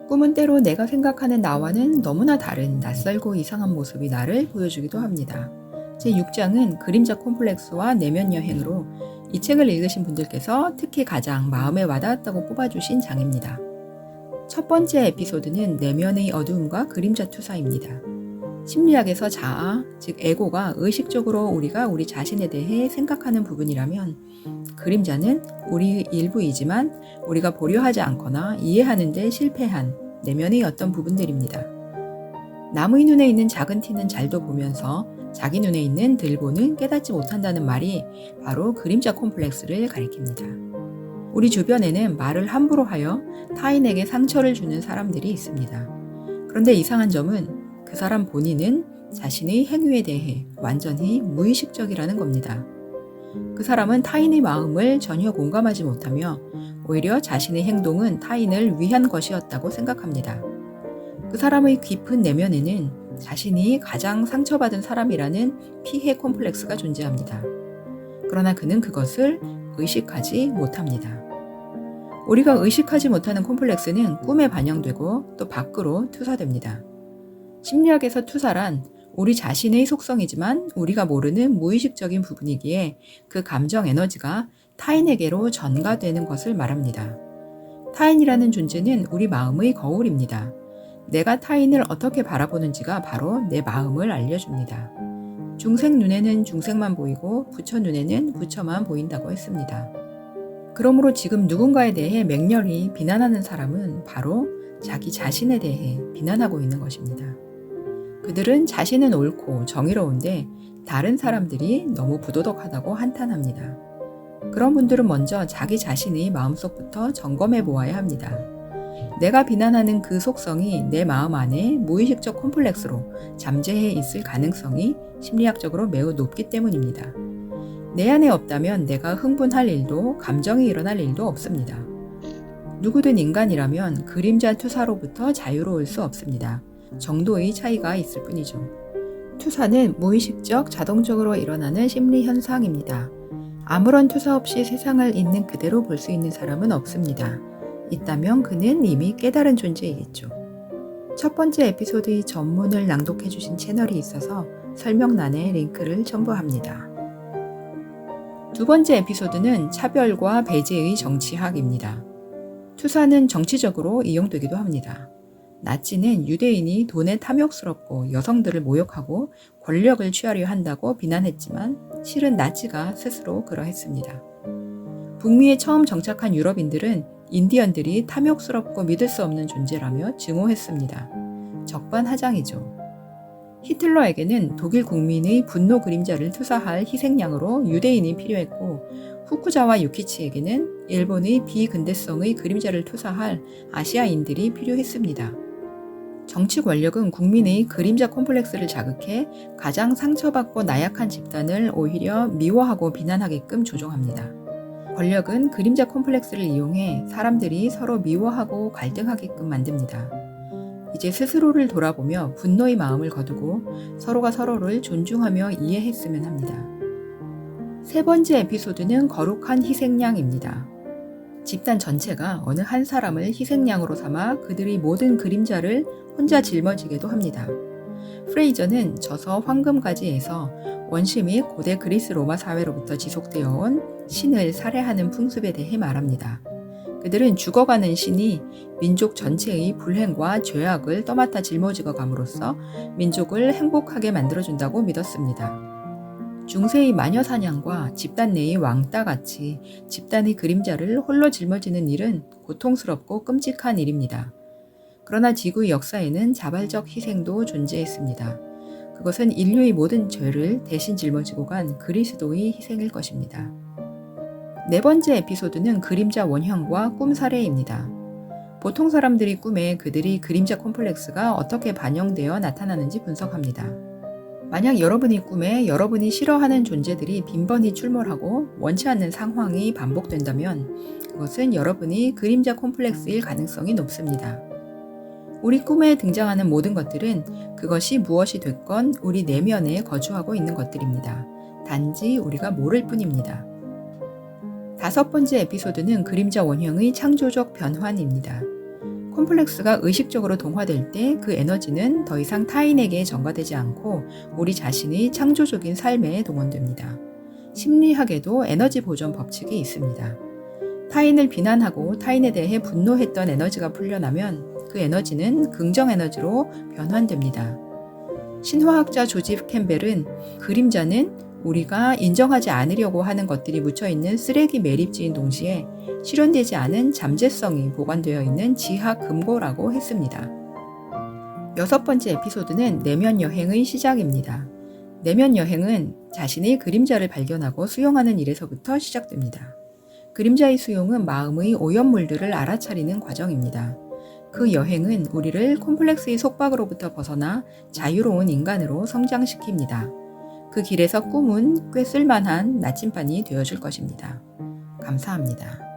꿈은 때로 내가 생각하는 나와는 너무나 다른 낯설고 이상한 모습이 나를 보여주기도 합니다. 제6장은 그림자 콤플렉스와 내면 여행으로 이 책을 읽으신 분들께서 특히 가장 마음에 와닿았다고 뽑아주신 장입니다. 첫 번째 에피소드는 내면의 어두움과 그림자 투사입니다. 심리학에서 자아, 즉 에고가 의식적으로 우리가 우리 자신에 대해 생각하는 부분이라면 그림자는 우리의 일부이지만 우리가 보려 하지 않거나 이해하는 데 실패한 내면의 어떤 부분들입니다. 남의 눈에 있는 작은 티는 잘도 보면서 자기 눈에 있는 들보는 깨닫지 못한다는 말이 바로 그림자 콤플렉스를 가리킵니다. 우리 주변에는 말을 함부로 하여 타인에게 상처를 주는 사람들이 있습니다. 그런데 이상한 점은 그 사람 본인은 자신의 행위에 대해 완전히 무의식적이라는 겁니다. 그 사람은 타인의 마음을 전혀 공감하지 못하며 오히려 자신의 행동은 타인을 위한 것이었다고 생각합니다. 그 사람의 깊은 내면에는 자신이 가장 상처받은 사람이라는 피해 콤플렉스가 존재합니다. 그러나 그는 그것을 의식하지 못합니다. 우리가 의식하지 못하는 콤플렉스는 꿈에 반영되고 또 밖으로 투사됩니다. 심리학에서 투사란 우리 자신의 속성이지만 우리가 모르는 무의식적인 부분이기에 그 감정 에너지가 타인에게로 전가되는 것을 말합니다. 타인이라는 존재는 우리 마음의 거울입니다. 내가 타인을 어떻게 바라보는지가 바로 내 마음을 알려줍니다. 중생 눈에는 중생만 보이고 부처 눈에는 부처만 보인다고 했습니다. 그러므로 지금 누군가에 대해 맹렬히 비난하는 사람은 바로 자기 자신에 대해 비난하고 있는 것입니다. 그들은 자신은 옳고 정의로운데 다른 사람들이 너무 부도덕하다고 한탄합니다. 그런 분들은 먼저 자기 자신의 마음속부터 점검해 보아야 합니다. 내가 비난하는 그 속성이 내 마음 안에 무의식적 콤플렉스로 잠재해 있을 가능성이 심리학적으로 매우 높기 때문입니다. 내 안에 없다면 내가 흥분할 일도 감정이 일어날 일도 없습니다. 누구든 인간이라면 그림자 투사로부터 자유로울 수 없습니다. 정도의 차이가 있을 뿐이죠. 투사는 무의식적 자동적으로 일어나는 심리 현상입니다. 아무런 투사 없이 세상을 있는 그대로 볼 수 있는 사람은 없습니다. 있다면 그는 이미 깨달은 존재이겠죠. 첫 번째 에피소드의 전문을 낭독해 주신 채널이 있어서 설명란에 링크를 첨부합니다. 두 번째 에피소드는 차별과 배제의 정치학입니다. 투사는 정치적으로 이용되기도 합니다. 나치는 유대인이 돈에 탐욕스럽고 여성들을 모욕하고 권력을 취하려 한다고 비난했지만 실은 나치가 스스로 그러했습니다. 북미에 처음 정착한 유럽인들은 인디언들이 탐욕스럽고 믿을 수 없는 존재라며 증오했습니다. 적반하장이죠. 히틀러에게는 독일 국민의 분노 그림자를 투사할 희생양으로 유대인이 필요했고 후쿠자와 유키치에게는 일본의 비근대성의 그림자를 투사할 아시아인들이 필요했습니다. 정치 권력은 국민의 그림자 콤플렉스를 자극해 가장 상처받고 나약한 집단을 오히려 미워하고 비난하게끔 조종합니다. 권력은 그림자 콤플렉스를 이용해 사람들이 서로 미워하고 갈등하게끔 만듭니다. 이제 스스로를 돌아보며 분노의 마음을 거두고 서로가 서로를 존중하며 이해했으면 합니다. 세 번째 에피소드는 거룩한 희생양입니다. 집단 전체가 어느 한 사람을 희생양으로 삼아 그들의 모든 그림자를 혼자 짊어지게도 합니다. 프레이저는 저서 황금가지에서 원시 및 고대 그리스 로마 사회로부터 지속되어 온 신을 살해하는 풍습에 대해 말합니다. 그들은 죽어가는 신이 민족 전체의 불행과 죄악을 떠맡아 짊어지고 감으로써 민족을 행복하게 만들어준다고 믿었습니다. 중세의 마녀 사냥과 집단 내의 왕따같이 집단의 그림자를 홀로 짊어지는 일은 고통스럽고 끔찍한 일입니다. 그러나 지구의 역사에는 자발적 희생도 존재했습니다. 그것은 인류의 모든 죄를 대신 짊어지고 간 그리스도의 희생일 것입니다. 네 번째 에피소드는 그림자 원형과 꿈 사례입니다. 보통 사람들이 꿈에 그들이 그림자 콤플렉스가 어떻게 반영되어 나타나는지 분석합니다. 만약 여러분의 꿈에 여러분이 싫어하는 존재들이 빈번히 출몰하고 원치 않는 상황이 반복된다면 그것은 여러분이 그림자 콤플렉스일 가능성이 높습니다. 우리 꿈에 등장하는 모든 것들은 그것이 무엇이 됐건 우리 내면에 거주하고 있는 것들입니다. 단지 우리가 모를 뿐입니다. 5번째 에피소드는 그림자 원형의 창조적 변환입니다. 콤플렉스가 의식적으로 동화될 때 그 에너지는 더 이상 타인에게 전가되지 않고 우리 자신의 창조적인 삶에 동원됩니다. 심리학에도 에너지 보존 법칙이 있습니다. 타인을 비난하고 타인에 대해 분노했던 에너지가 풀려나면 그 에너지는 긍정 에너지로 변환됩니다. 신화학자 조지 캠벨은 그림자는 우리가 인정하지 않으려고 하는 것들이 묻혀있는 쓰레기 매립지인 동시에 실현되지 않은 잠재성이 보관되어 있는 지하 금고라고 했습니다. 6번째 에피소드는 내면 여행의 시작입니다. 내면 여행은 자신의 그림자를 발견하고 수용하는 일에서부터 시작됩니다. 그림자의 수용은 마음의 오염물들을 알아차리는 과정입니다. 그 여행은 우리를 콤플렉스의 속박으로부터 벗어나 자유로운 인간으로 성장시킵니다. 그 길에서 꿈은 꽤 쓸만한 나침반이 되어줄 것입니다. 감사합니다.